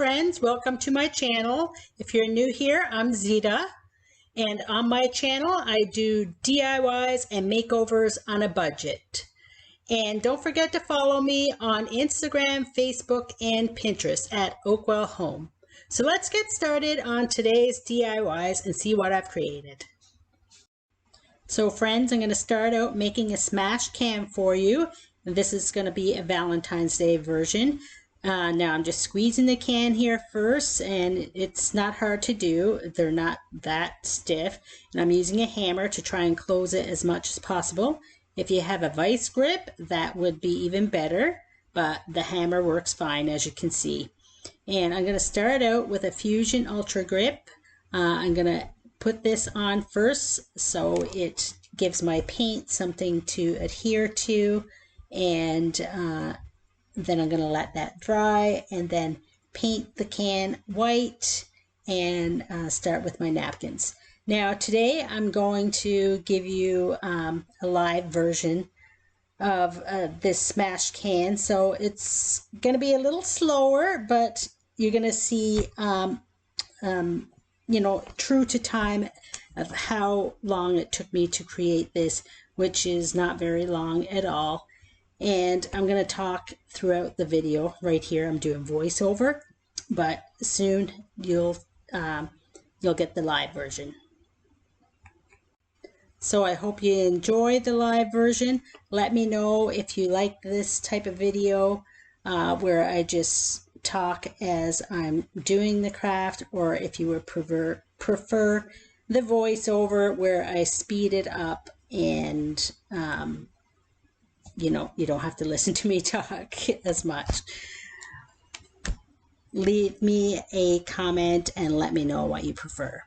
friends, welcome to my channel. If you're new here, I'm Zita, and on my channel I do DIYs and makeovers on a budget. And don't forget to follow me on Instagram, Facebook, and Pinterest at OakWell Home. So let's get started on today's DIYs and see what I've created. So friends, I'm going to start out making a smash can for you. And this is going to be a Valentine's Day version. Now I'm just squeezing the can here first, and it's not hard to do. They're not that stiff, and I'm using a hammer to try and close it as much as possible. If you have a vice grip, that would be even better, but the hammer works fine, as you can see. And I'm going to start out with a Fusion Ultra Grip. I'm going to put this on first so it gives my paint something to adhere to, and then I'm going to let that dry and then paint the can white and start with my napkins. Now today I'm going to give you a live version of this smash can. So it's going to be a little slower, but you're going to see, true to time of how long it took me to create this, which is not very long at all. And I'm going to talk throughout the video. Right here I'm doing voiceover, but soon you'll get the live version. So I hope you enjoy the live version. Let me know if you like this type of video where I just talk as I'm doing the craft, or if you would prefer the voiceover where I speed it up and you don't have to listen to me talk as much. Leave me a comment and let me know what you prefer.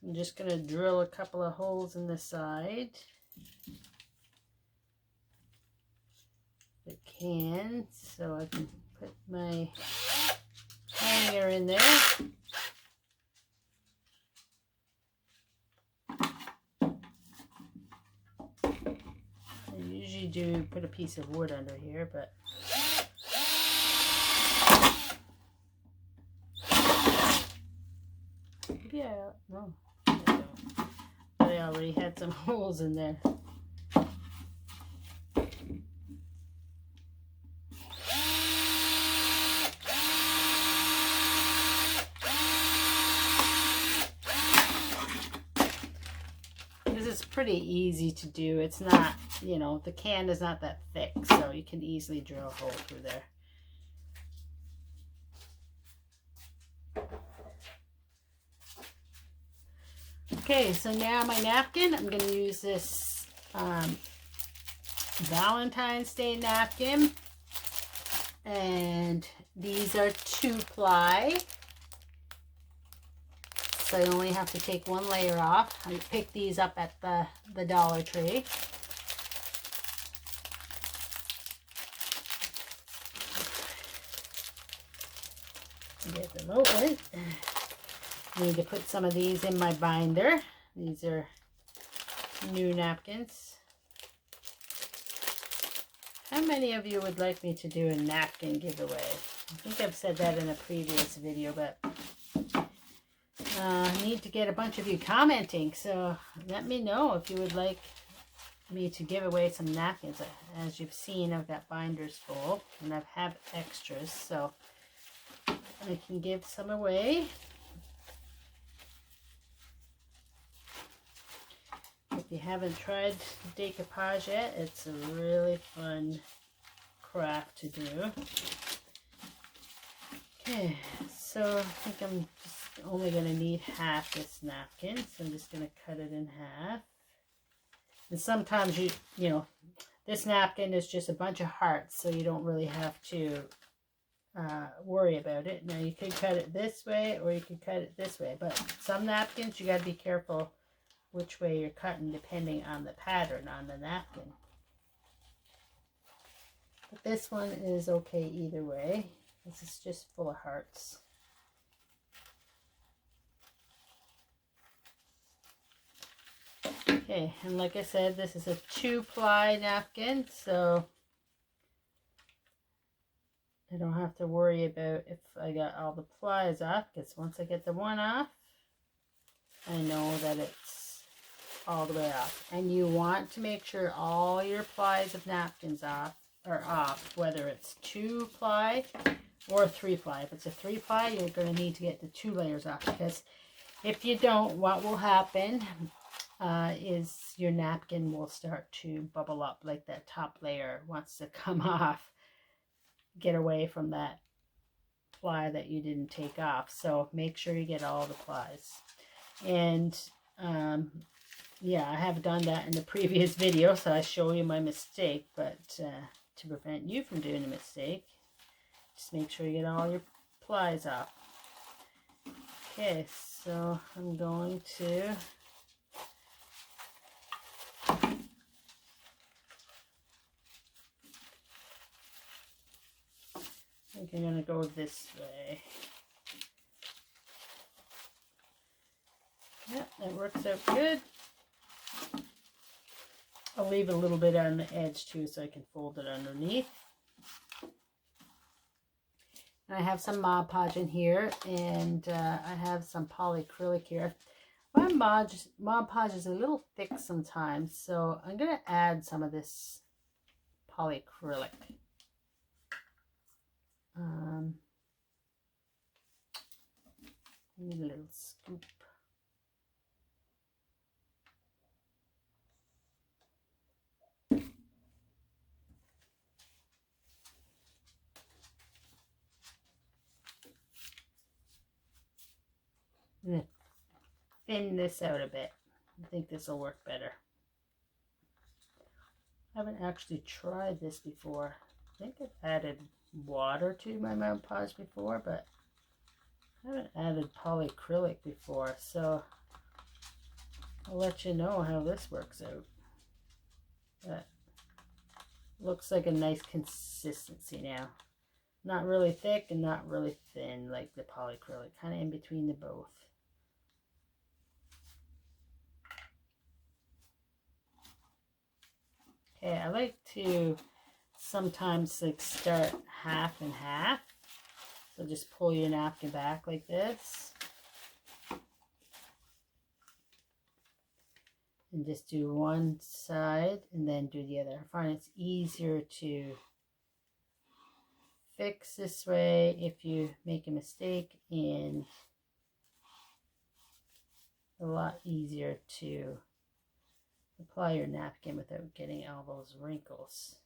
I'm just going to drill a couple of holes in the side. The can, so I can put my hanger in there. I usually do put a piece of wood under here, but yeah, no. But I already had some holes in there. This is pretty easy to do. It's not, the can is not that thick, so you can easily drill a hole through there. Okay, so now my napkin, I'm going to use this Valentine's Day napkin, and these are 2-ply, so I only have to take one layer off. I picked these up at the Dollar Tree. Get them open. I need to put some of these in my binder. These are new napkins. How many of you would like me to do a napkin giveaway? I think I've said that in a previous video, but I need to get a bunch of you commenting, so let me know if you would like me to give away some napkins. As you've seen, I've got binders full, and I have extras, so I can give some away. If you haven't tried Decoupaged yet, it's a really fun craft to do. Okay, so I think I'm just only going to need half this napkin, so I'm just going to cut it in half. And sometimes you know, This napkin is just a bunch of hearts, so you don't really have to worry about it. Now you could cut it this way or you could cut it this way, but some napkins you got to be careful which way you're cutting depending on the pattern on the napkin. But this one is okay either way. This is just full of hearts. Okay, and like I said, this is a 2-ply napkin, so I don't have to worry about if I got all the plies off, because once I get the one off, I know that it's all the way off. And you want to make sure all your plies of napkins are off, whether it's 2-ply or 3-ply. If it's a 3-ply, you're going to need to get the 2 layers off, because if you don't, what will happen is your napkin will start to bubble up, like that top layer wants to come off, get away from that ply that you didn't take off. So make sure you get all the plies. And yeah, I have done that in the previous video, so I show you my mistake, but to prevent you from doing a mistake, just make sure you get all your plies off. Okay, so I'm going to I think I'm going to go this way. Yep, that works out good. I'll leave a little bit on the edge too so I can fold it underneath. I have some Mod Podge in here, and I have some polyacrylic here. My Mod Podge is a little thick sometimes, so I'm going to add some of this polyacrylic. Need a little scoop. I'm going to thin this out a bit. I think this will work better. I haven't actually tried this before. I think I've added water to my Mod Podge before, but I haven't added polyacrylic before, so I'll let you know how this works out. But looks like a nice consistency now. Not really thick and not really thin like the polyacrylic, kind of in between the both. Okay, I like to sometimes like start half and half. So just pull your napkin back like this. And just do one side and then do the other. I find it's easier to fix this way if you make a mistake, and a lot easier to apply your napkin without getting all those wrinkles.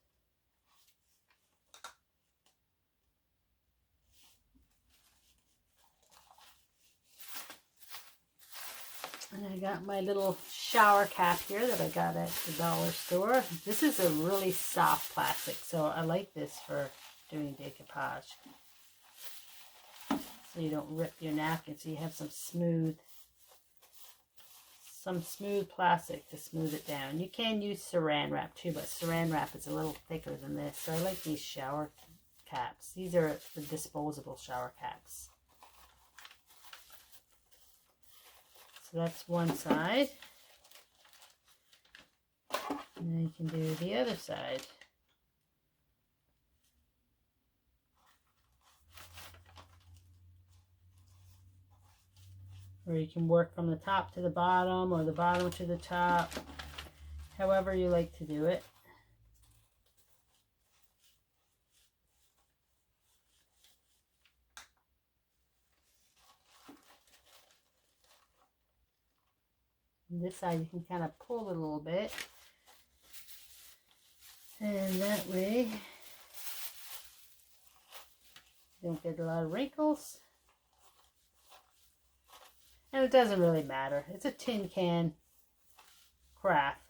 And I got my little shower cap here that I got at the dollar store. This is a really soft plastic, so I like this for doing decoupage. So you don't rip your napkin, so you have some smooth plastic to smooth it down. You can use saran wrap too, but saran wrap is a little thicker than this. So I like these shower caps. These are the disposable shower caps. So that's one side. And then you can do the other side. Or you can work from the top to the bottom or the bottom to the top, however you like to do it. And this side you can kind of pull it a little bit, and that way you don't get a lot of wrinkles. And it doesn't really matter. It's a tin can craft.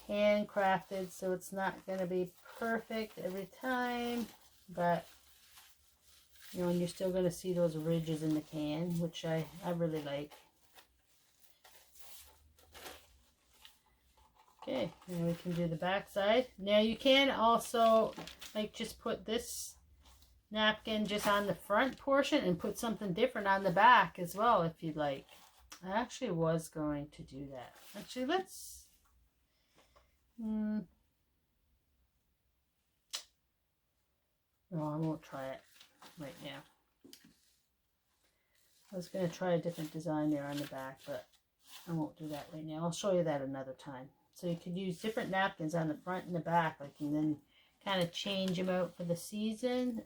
handcrafted, so it's not going to be perfect every time, but you know, and you're still going to see those ridges in the can, which I really like. Okay, now we can do the back side. Now you can also like just put this napkin just on the front portion and put something different on the back as well if you'd like. I actually was going to do that. Actually, let's no, I won't try it right now. I was going to try a different design there on the back, but I won't do that right now. I'll show you that another time. So you could use different napkins on the front and the back, like, and then kind of change them out for the season.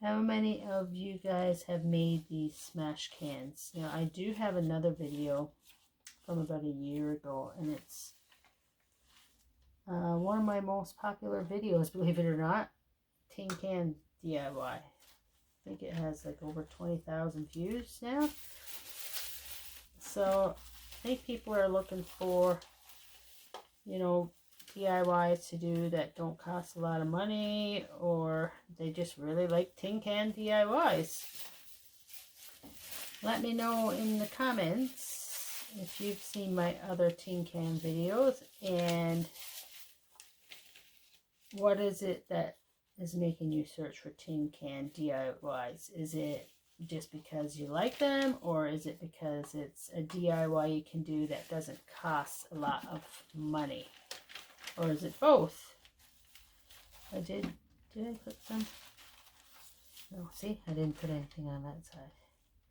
How many of you guys have made these smash cans? Now, I do have another video from about a year ago, and it's one of my most popular videos, believe it or not, tin can DIY. I think it has like over 20,000 views now. So I think people are looking for, you know, DIYs to do that don't cost a lot of money, or they just really like tin can DIYs. Let me know in the comments if you've seen my other tin can videos, and what is it that is making you search for tin can DIYs? Is it just because you like them, or is it because it's a DIY you can do that doesn't cost a lot of money? Or is it both? Did I put some? No, see, I didn't put anything on that side.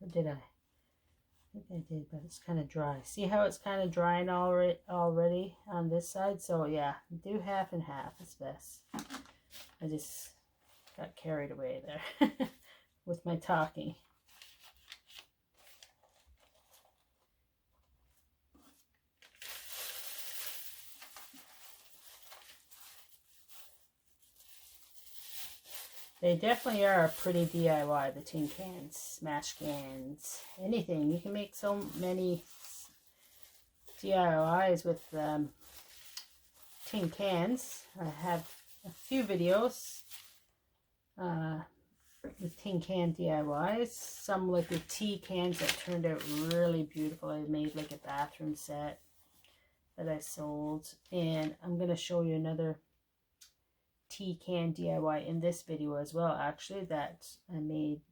Or did I? I think I did, but it's kind of dry. See how it's kind of drying already on this side? So yeah, do half and half is best. I just got carried away there with my talking. They definitely are a pretty DIY, the tin cans, smash cans, anything. You can make so many DIYs with tin cans. I have a few videos with tin can DIYs. Some like the tea cans that turned out really beautiful. I made like a bathroom set that I sold. And I'm going to show you another tea can DIY in this video as well, actually, that I made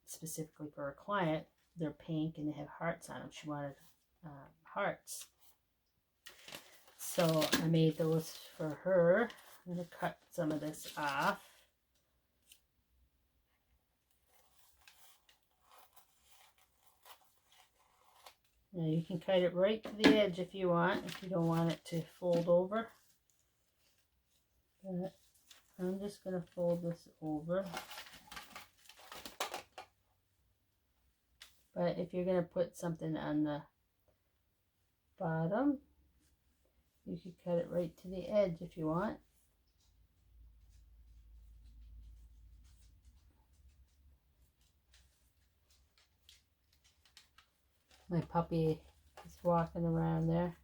specifically for a client. They're pink and they have hearts on them. She wanted hearts, so I made those for her. I'm going to cut some of this off. Now you can cut it right to the edge if you want, if you don't want it to fold over. But I'm just going to fold this over. But if you're going to put something on the bottom, you could cut it right to the edge if you want. My puppy is walking around there.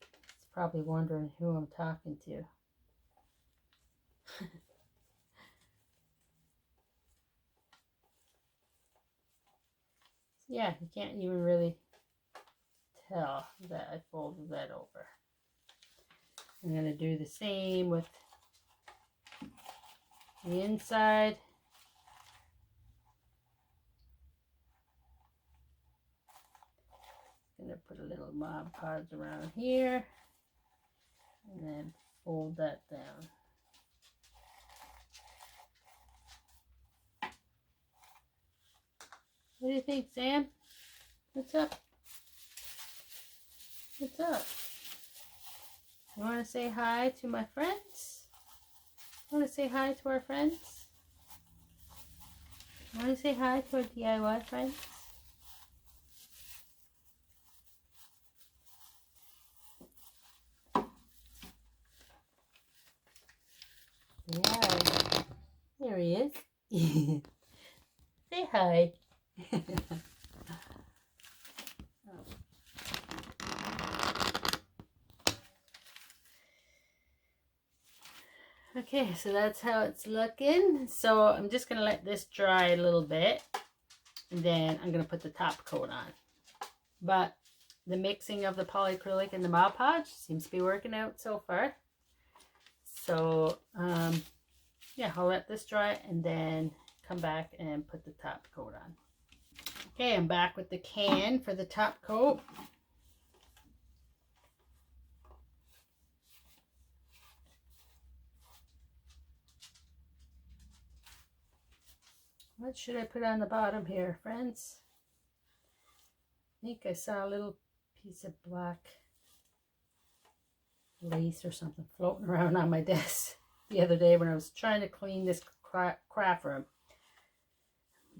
It's probably wondering who I'm talking to. Yeah, you can't even really tell that I folded that over. I'm going to do the same with the inside. I'm going to put a little Mod Podge around here and then fold that down. What do you think, Sam? What's up? What's up? You want to say hi to my friends? Want to say hi to our friends? Want to say hi to our DIY friends? Yeah, there he is. Say hi. Okay, so that's how it's looking. So I'm just going to let this dry a little bit, and then I'm going to put the top coat on. But the mixing of the polyacrylic and the Mod Podge seems to be working out so far. So yeah, I'll let this dry and then come back and put the top coat on. Okay, I'm back with the can for the top coat. What should I put on the bottom here, friends? I think I saw a little piece of black lace or something floating around on my desk the other day when I was trying to clean this craft room.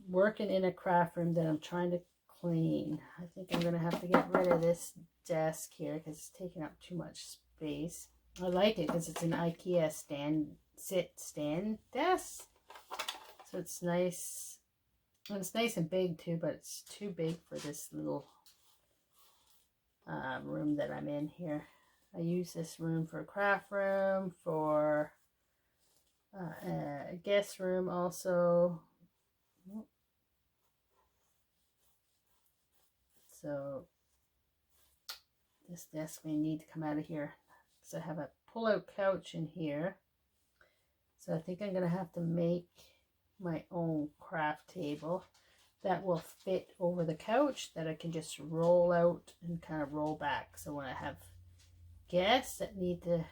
Working in a craft room that I'm trying to clean. I think I'm going to have to get rid of this desk here because it's taking up too much space. I like it because it's an IKEA stand desk. So it's nice. And it's nice and big too, but it's too big for this little room that I'm in here. I use this room for a craft room, for a guest room also. So this desk may need to come out of here. So I have a pull-out couch in here. So I think I'm going to have to make my own craft table that will fit over the couch, that I can just roll out and kind of roll back. So when I have guests that need to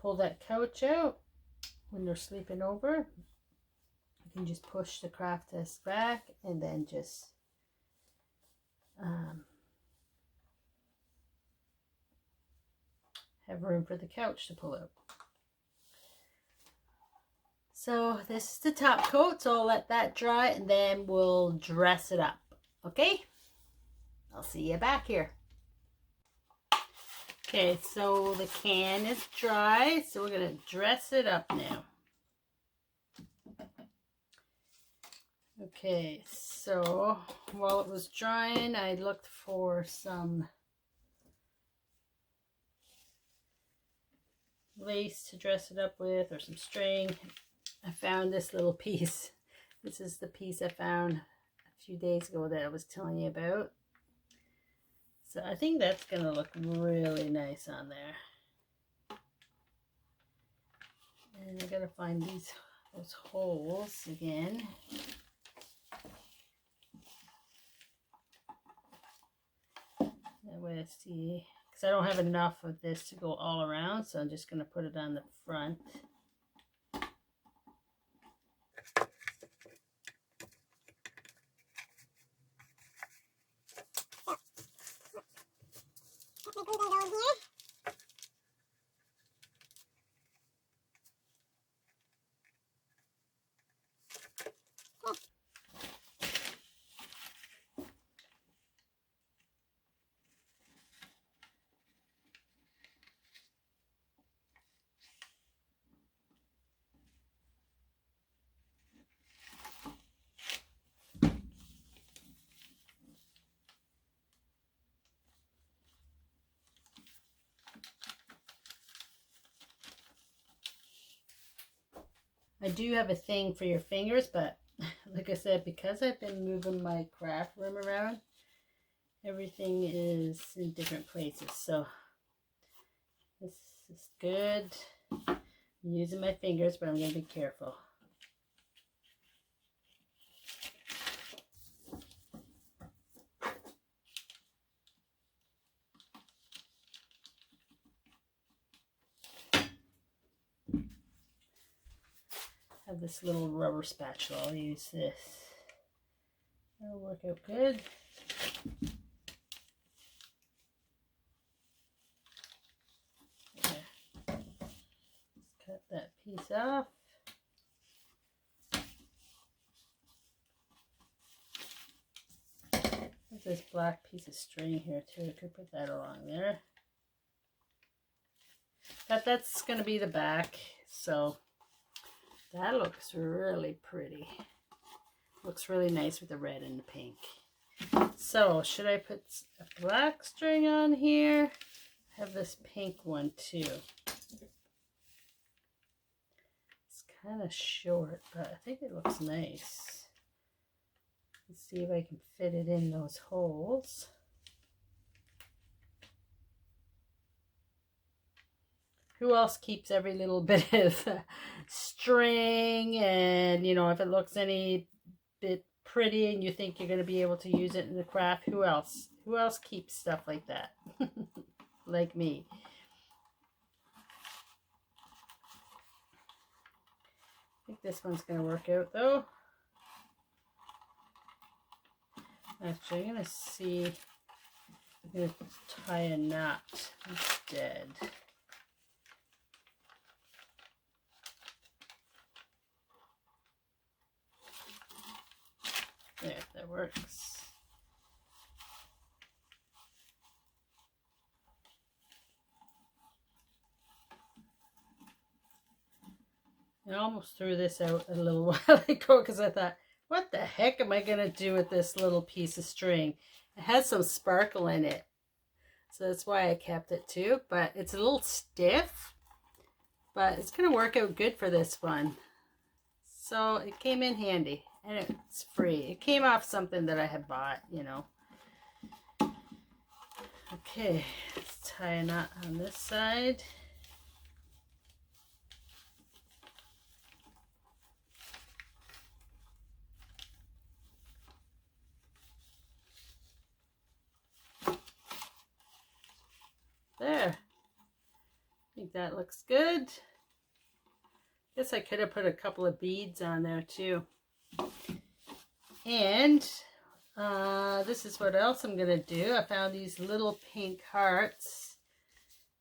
pull that couch out when they're sleeping over, I can just push the craft desk back and then just have room for the couch to pull out. So this is the top coat, so I'll let that dry and then we'll dress it up. Okay? I'll see you back here. Okay, so the can is dry, so we're going to dress it up now. Okay, so while it was drying, I looked for some lace to dress it up with, or some string. I found this little piece. This is the piece I found a few days ago that I was telling you about. So I think that's going to look really nice on there. And I got to find those holes again. That way I see, because I don't have enough of this to go all around, so I'm just going to put it on the front. I do have a thing for your fingers, but like I said, because I've been moving my craft room around, everything is in different places. So this is good. I'm using my fingers, but I'm going to be careful. I have this little rubber spatula. I'll use this. That'll work out good. Okay. Let's cut that piece off. There's this black piece of string here too. I could put that along there. But that's going to be the back, so that looks really pretty. Looks really nice with the red and the pink. So, should I put a black string on here? I have this pink one too. kind of short, but I think it looks nice. Let's see if I can fit it in those holes. Who else keeps every little bit of string? And, you know, if it looks any bit pretty and you think you're going to be able to use it in the craft, who else? Who else keeps stuff like that? Like me. I think this one's going to work out, though. Actually, I'm going to see. I'm going to tie a knot instead. There, that works. I almost threw this out a little while ago because I thought, what the heck am I going to do with this little piece of string? It has some sparkle in it, so that's why I kept it too. But it's a little stiff, but it's going to work out good for this one. So it came in handy, and it's free. It came off something that I had bought, you know. Okay, let's tie a knot on this side. There. I think that looks good. Guess I could have put a couple of beads on there too. And this is what else I'm gonna do. I found these little pink hearts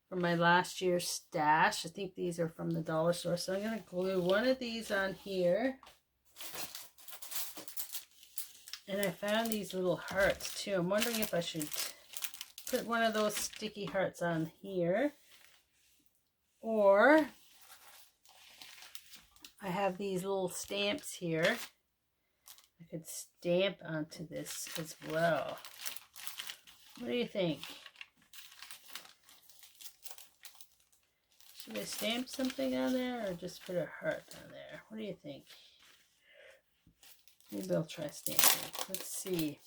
from my last year's stash. I think these are from the dollar store. So I'm gonna glue one of these on here. And I found these little hearts too. I'm wondering if I should put one of those sticky hearts on here, or I have these little stamps here. I could stamp onto this as well. What do you think? Should I stamp something on there or just put a heart on there? What do you think? Maybe I'll try stamping. Let's see.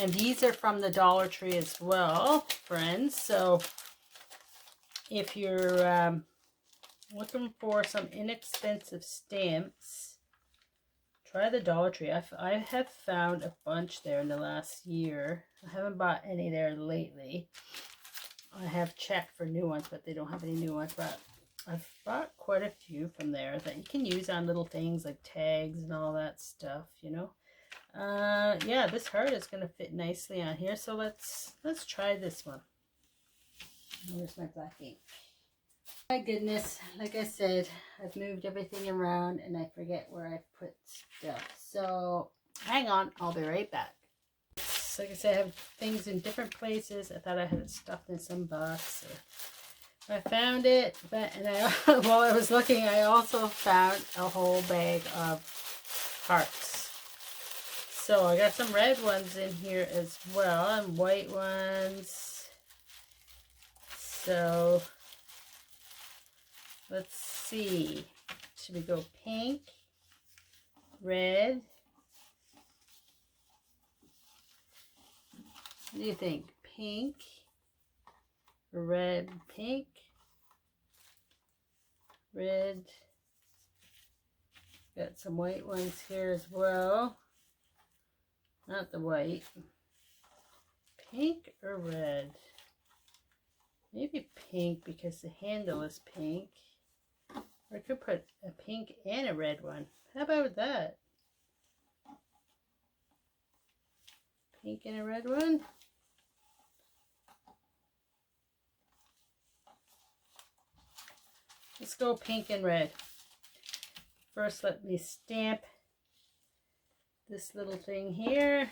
And these are from the Dollar Tree as well, friends. So if you're looking for some inexpensive stamps, try the Dollar Tree. I have found a bunch there in the last year. I haven't bought any there lately. I have checked for new ones, but they don't have any new ones. But I've bought quite a few from there that you can use on little things like tags and all that stuff, you know. Yeah, this heart is going to fit nicely on here. So let's try this one. Where's my black ink? My goodness, like I said, I've moved everything around and I forget where I put stuff. So hang on, I'll be right back. Like I said, I have things in different places. I thought I had it stuffed in some box. I found it, but while I was looking, I also found a whole bag of hearts. So I got some red ones in here as well, and white ones. So let's see. Should we go pink, red? What do you think? Pink, red, pink, red. Got some white ones here as well. Not the white. Pink or red? Maybe pink because the handle is pink. Or I could put a pink and a red one. How about that? Pink and a red one. Let's go pink and red. First, let me stamp this little thing here.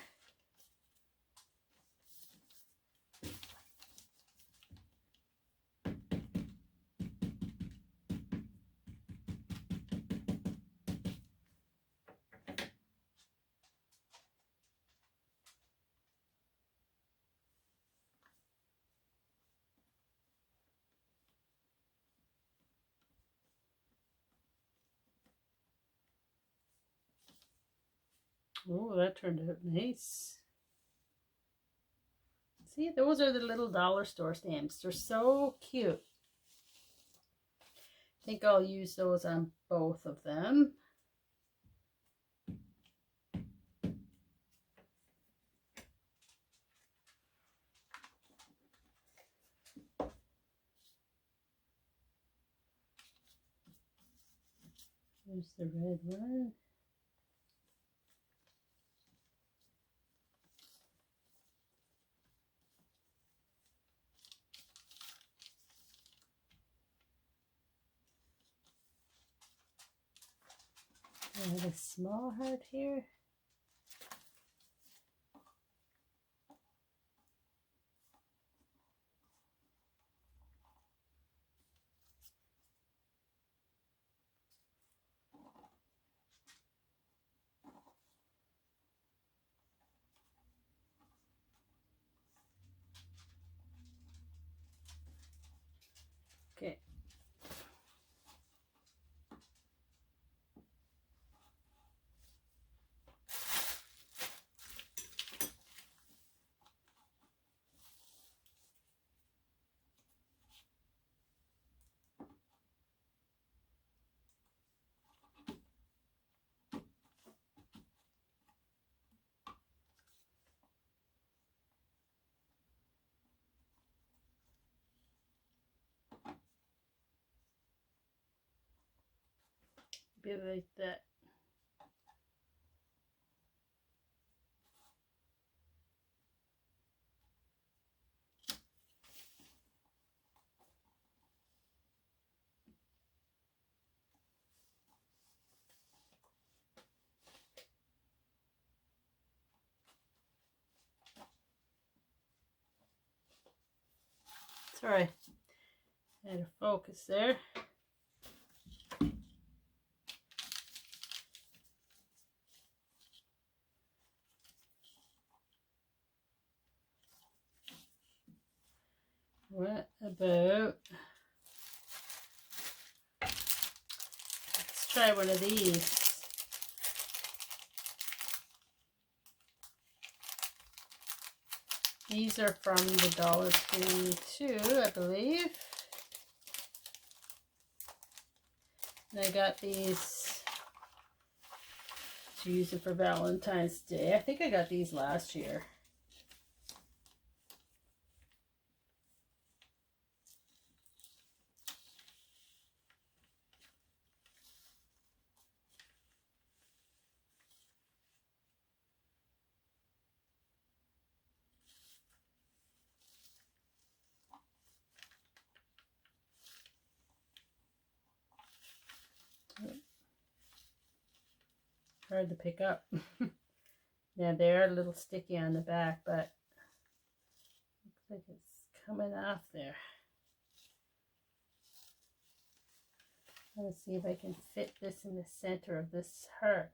Oh, that turned out nice. See, those are the little dollar store stamps. They're so cute. I think I'll use those on both of them. There's the red one. I have a small heart here. Okay. Bit like that. Sorry, I had to focus there. What about, let's try one of these. These are from the Dollar Tree too, I believe. And I got these to use it for Valentine's Day. I think I got these last year. Hard to pick up. Yeah, they're a little sticky on the back, but looks like it's coming off there. Let's see if I can fit this in the center of this heart.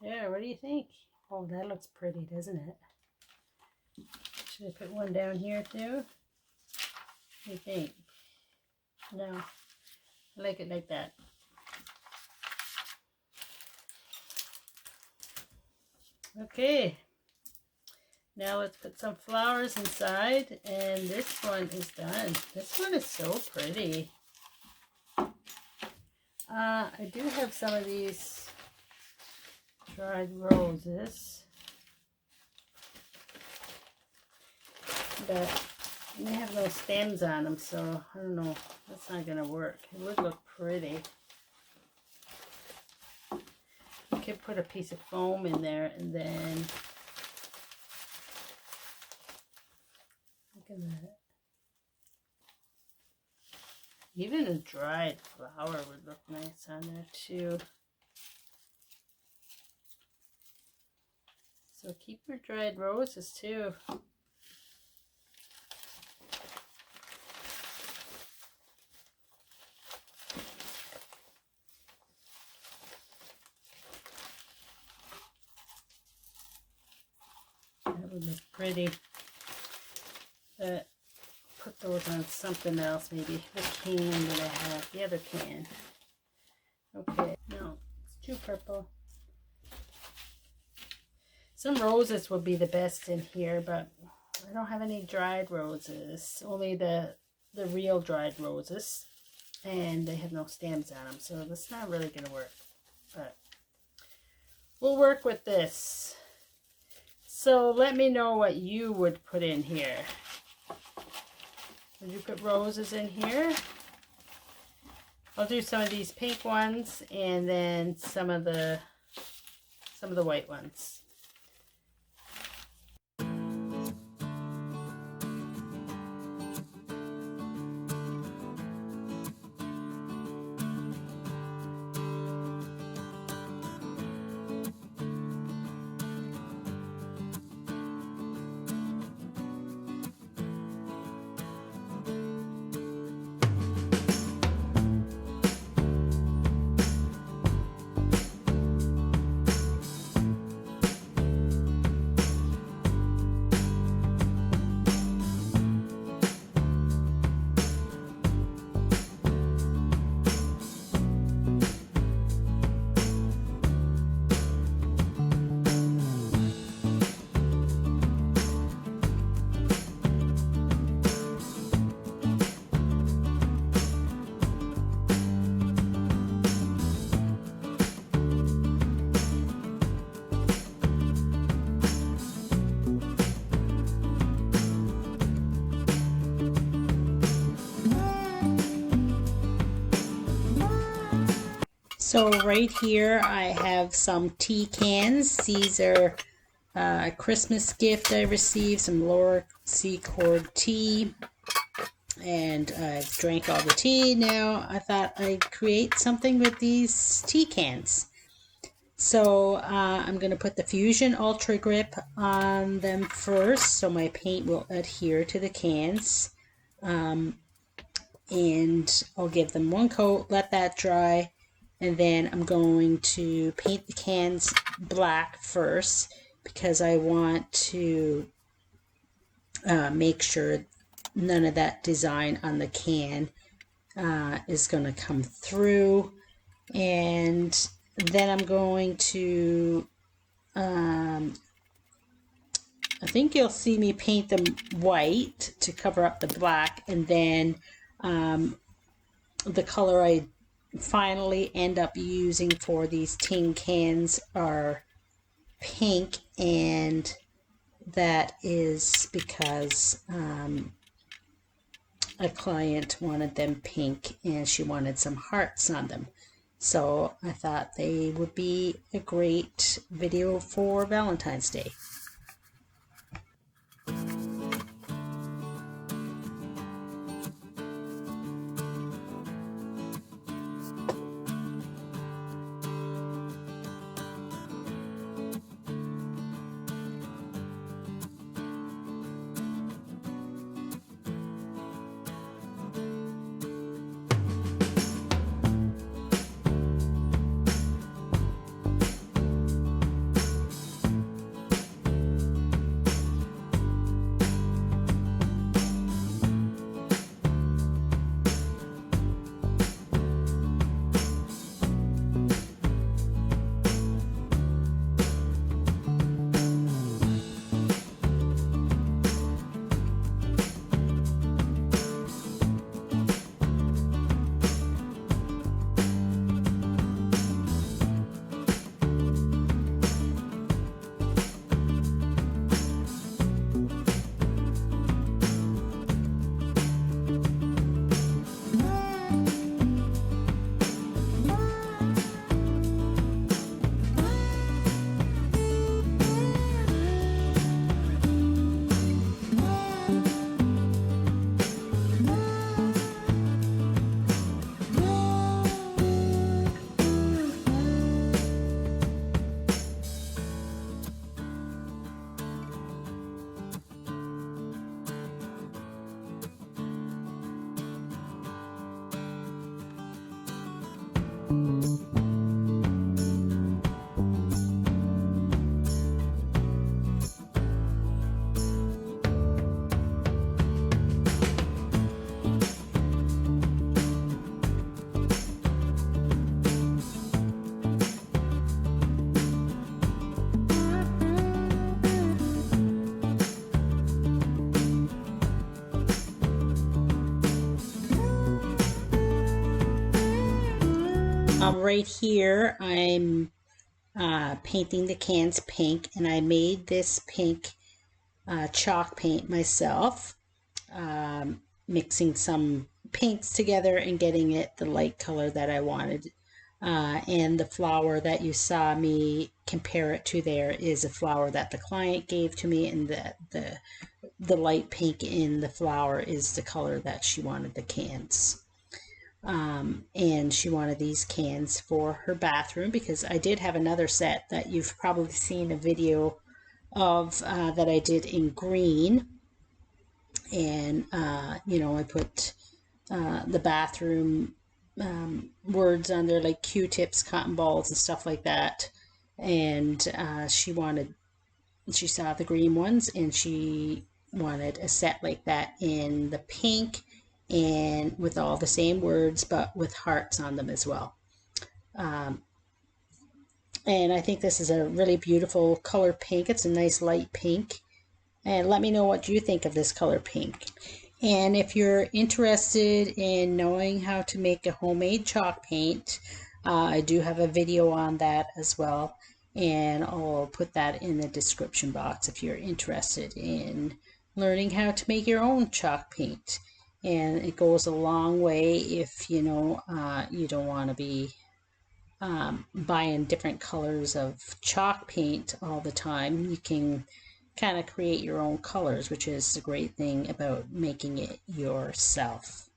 Yeah, what do you think? Oh, that looks pretty, doesn't it? Should I put one down here too? What do you think? No, I like it like that. Okay, now let's put some flowers inside, and this one is done. This one is so pretty. I do have some of these dried roses, but they have no stems on them, so I don't know. That's not gonna work. It would look pretty. You could put a piece of foam in there, and then look at that. Even a dried flower would look nice on there too. So keep your dried roses too. That would look pretty. But put those on something else, maybe the can that I have, the other can. Okay, no, it's too purple. Some roses would be the best in here, but I don't have any dried roses, only the real dried roses, and they have no stems on them, so that's not really going to work, but we'll work with this. So let me know what you would put in here. Would you put roses in here? I'll do some of these pink ones and then some of the white ones. So right here I have some tea cans. These are a Christmas gift I received, some Laura Secord tea. And I've drank all the tea. Now I thought I'd create something with these tea cans. So I'm going to put the Fusion Ultra Grip on them first so my paint will adhere to the cans. And I'll give them one coat, let that dry. And then I'm going to paint the cans black first because I want to make sure none of that design on the can is going to come through. And then I'm going to, I think you'll see me paint them white to cover up the black. And then the color I finally end up using for these tin cans are pink, and that is because a client wanted them pink and she wanted some hearts on them, so I thought they would be a great video for Valentine's Day. Right here, I'm painting the cans pink, and I made this pink chalk paint myself, mixing some pinks together and getting it the light color that I wanted. And the flower that you saw me compare it to there is a flower that the client gave to me, and the light pink in the flower is the color that she wanted the cans. And she wanted these cans for her bathroom, because I did have another set that you've probably seen a video of that I did in green. And, you know, I put the bathroom words on there, like Q-tips, cotton balls, and stuff like that. And she saw the green ones, and she wanted a set like that in the pink, and with all the same words, but with hearts on them as well. And I think this is a really beautiful color pink. It's a nice light pink. And let me know what you think of this color pink. And if you're interested in knowing how to make a homemade chalk paint, I do have a video on that as well. And I'll put that in the description box if you're interested in learning how to make your own chalk paint. And it goes a long way if, you know, you don't want to be buying different colors of chalk paint all the time. You can kind of create your own colors, which is the great thing about making it yourself.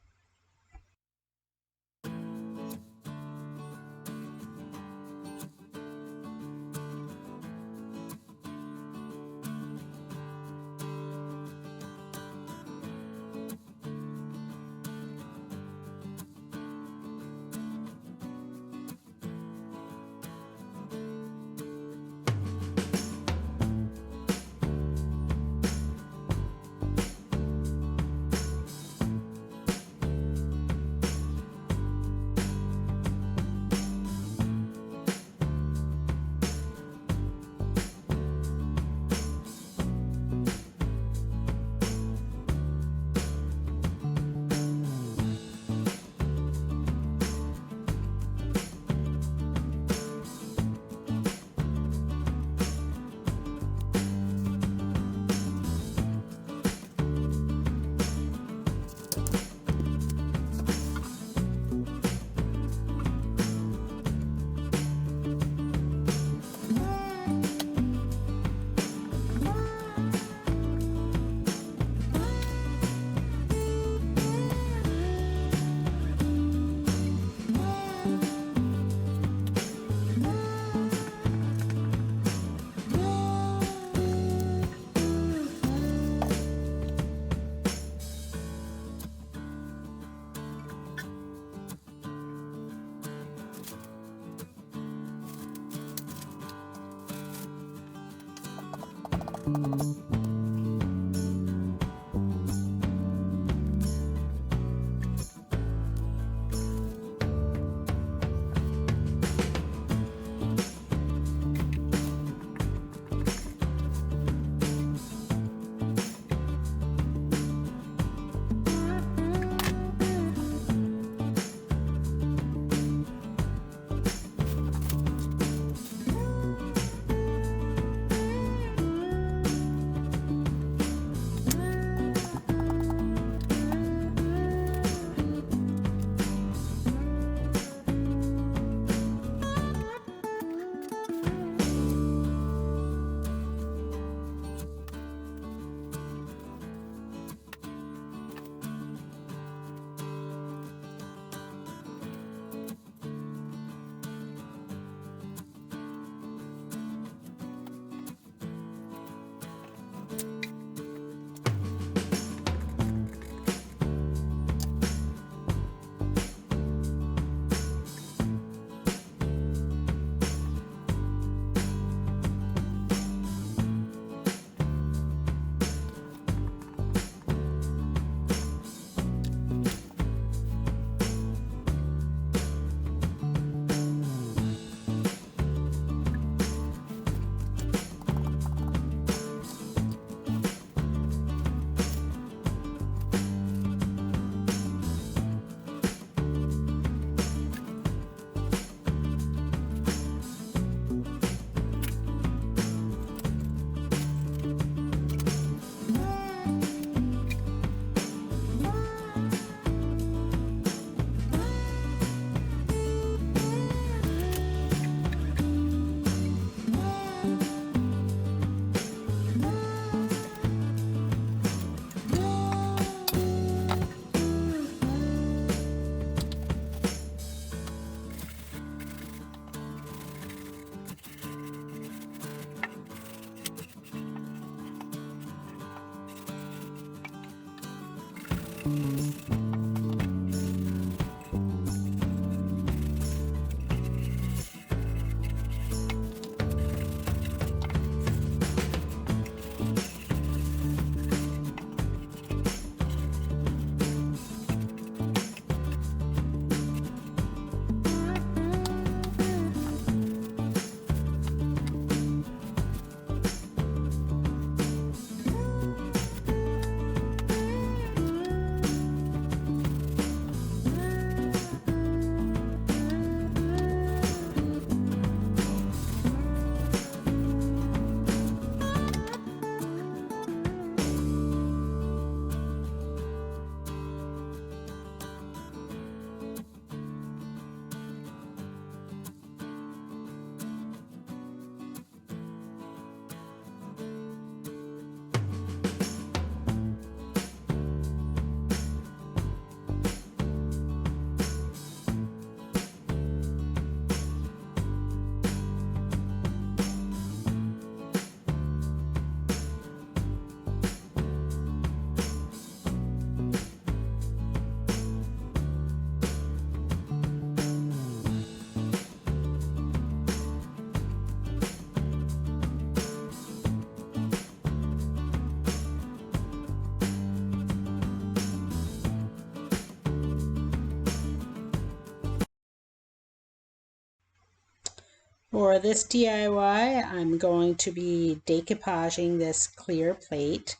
For this DIY, I'm going to be decoupaging this clear plate.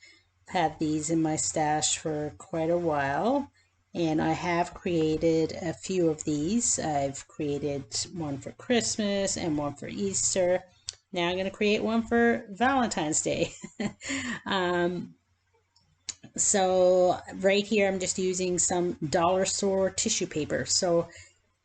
I've had these in my stash for quite a while, and I have created a few of these. I've created one for Christmas and one for Easter. Now I'm going to create one for Valentine's Day. So right here I'm just using some dollar store tissue paper. So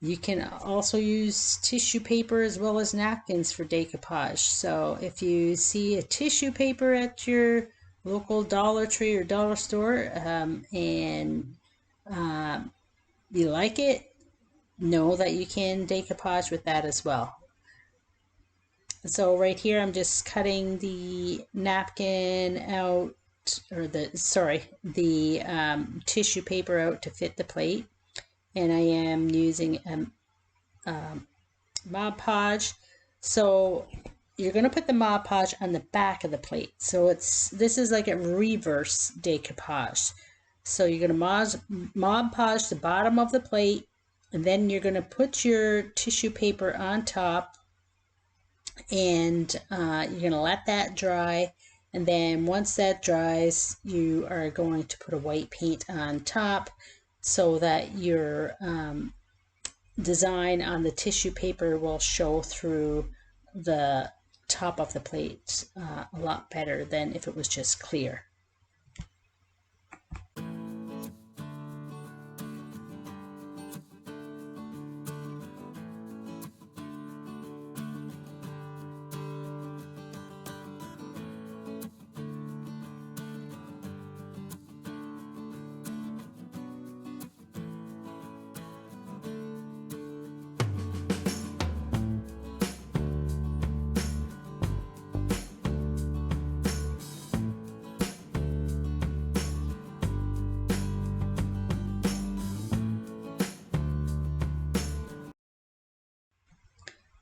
you can also use tissue paper as well as napkins for decoupage. So if you see a tissue paper at your local Dollar Tree or dollar store and you like it, know that you can decoupage with that as well. So right here I'm just cutting the napkin out, or the tissue paper out to fit the plate. And I am using Mod Podge. So you're going to put the Mod Podge on the back of the plate. So this is like a reverse decoupage. So you're going to Mod Podge the bottom of the plate, and then you're going to put your tissue paper on top, and you're going to let that dry. And then once that dries, you are going to put a white paint on top, so that your design on the tissue paper will show through the top of the plate a lot better than if it was just clear.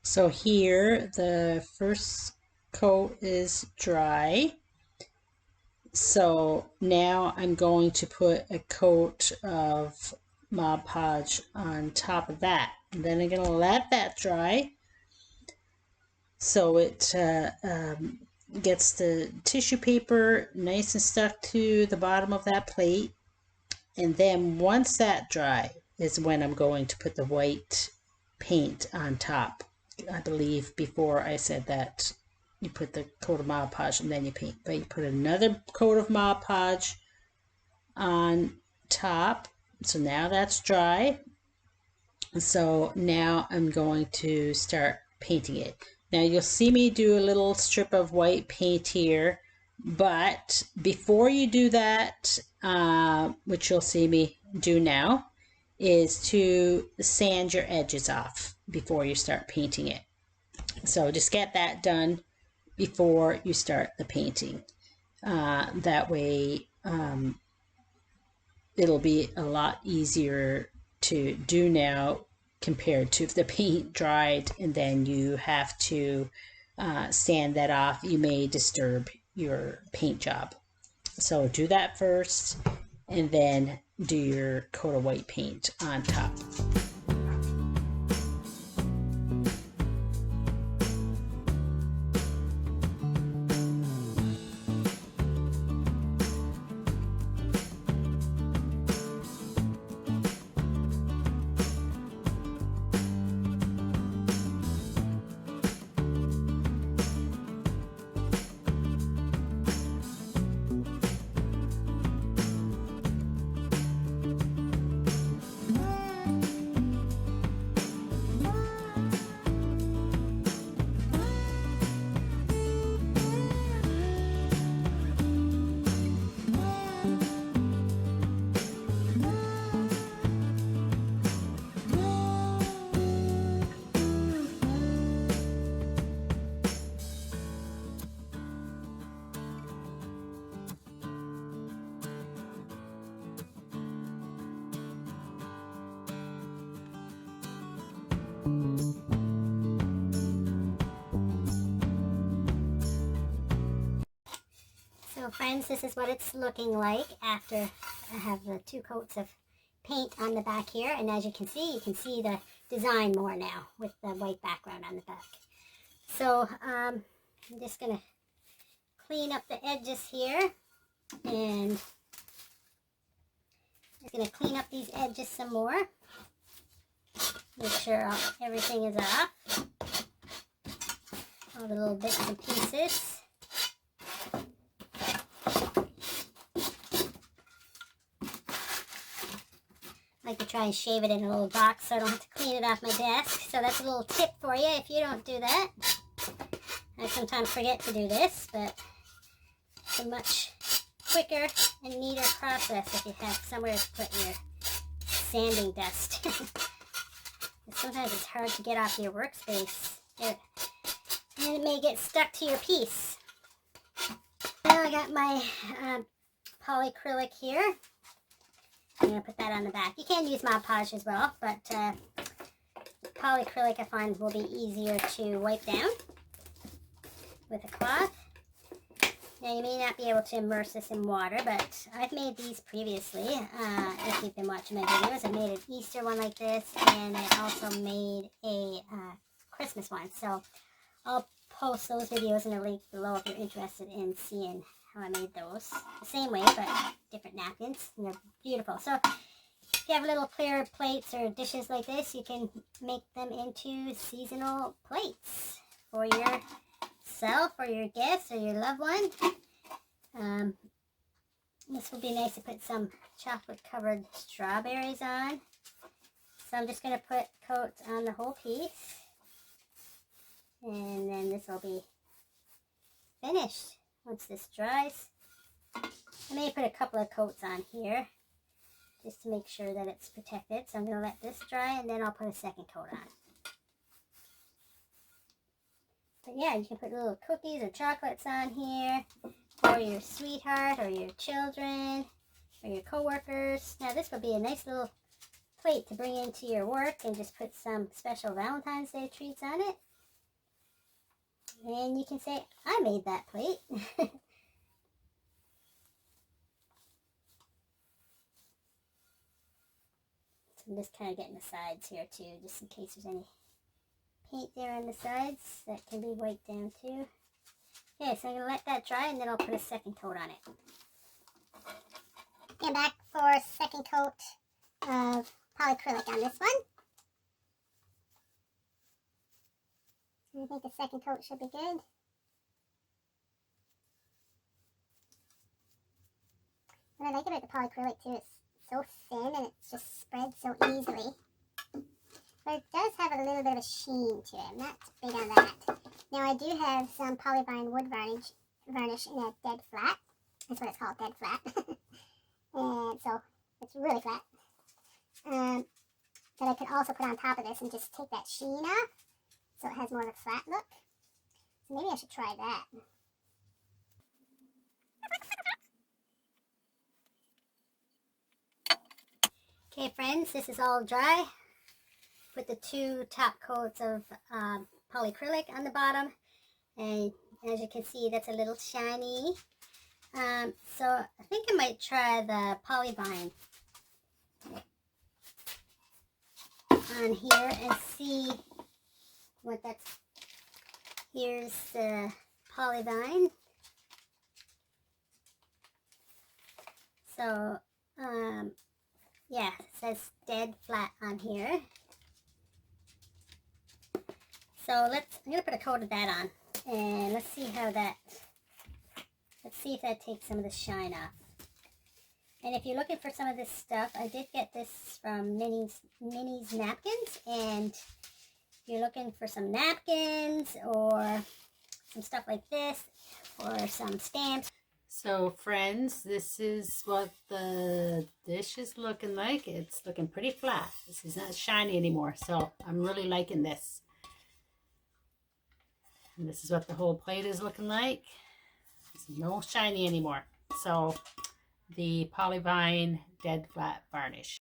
So here the first coat is dry. So now I'm going to put a coat of Mod Podge on top of that. And then I'm going to let that dry so it gets the tissue paper nice and stuck to the bottom of that plate. And then once that dry is when I'm going to put the white paint on top. I believe before I said that you put the coat of Mod Podge and then you paint, but you put another coat of Mod Podge on top. So now that's dry. So now I'm going to start painting it. Now you'll see me do a little strip of white paint here, but before you do that, which you'll see me do now, is to sand your edges off before you start painting it. So just get that done before you start the painting. That way it'll be a lot easier to do now compared to if the paint dried and then you have to sand that off. You may disturb your paint job. So do that first and then do your coat of white paint on top. So friends, this is what it's looking like after I have the 2 coats of paint on the back here. And as you can see the design more now with the white background on the back. So I'm just going to clean up the edges here. And just going to clean up these edges some more. Make sure everything is off. All the little bits and pieces. I like to try and shave it in a little box so I don't have to clean it off my desk. So that's a little tip for you if you don't do that. I sometimes forget to do this, but it's a much quicker and neater process if you have somewhere to put your sanding dust. Sometimes it's hard to get off your workspace and it may get stuck to your piece. Now I got my polyacrylic here. I'm going to put that on the back. You can use Mod Podge as well, but polyacrylic I find will be easier to wipe down with a cloth. Now you may not be able to immerse this in water, but I've made these previously. If you've been watching my videos, I made an Easter one like this, and I also made a Christmas one. So I'll post those videos in a link below if you're interested in seeing how I made those. The same way, but different napkins, and they're beautiful. So if you have little clear plates or dishes like this, you can make them into seasonal plates for yourself or your guests or your loved one. This would be nice to put some chocolate covered strawberries on. So I'm just going to put coats on the whole piece, and then this will be finished once this dries. I may put a couple of coats on here just to make sure that it's protected. So I'm going to let this dry and then I'll put a second coat on. But yeah, you can put little cookies or chocolates on here for your sweetheart or your children or your co-workers. Now this would be a nice little plate to bring into your work and just put some special Valentine's Day treats on it. And you can say, I made that plate. So I'm just kind of getting the sides here too, just in case there's any paint there on the sides that can be wiped down too. Okay, so I'm going to let that dry and then I'll put a second coat on it. And back for a second coat of polyacrylic on this one. I think the second coat should be good. What I like about the polyacrylic too, it's so thin and it just spreads so easily. But it does have a little bit of a sheen to it. I'm not big on that. Now I do have some polyvinyl wood varnish in a dead flat. That's what it's called, dead flat. And so it's really flat. That I could also put on top of this and just take that sheen off, so it has more of a flat look. So maybe I should try that. Okay friends, this is all dry. Put the 2 top coats of polyacrylic on the bottom, and as you can see, that's a little shiny. So I think I might try the polyvine on here and see what that's. Here's the polyvine. So yeah, it says dead flat on here. So I'm gonna put a coat of that on, and let's see if that takes some of the shine off. And if you're looking for some of this stuff, I did get this from Minnie's Napkins, and if you're looking for some napkins or some stuff like this, or some stamps. So friends, this is what the dish is looking like. It's looking pretty flat. This is not shiny anymore, so I'm really liking this. And this is what the whole plate is looking like. It's no shiny anymore. So the Polyvine Dead Flat Varnish.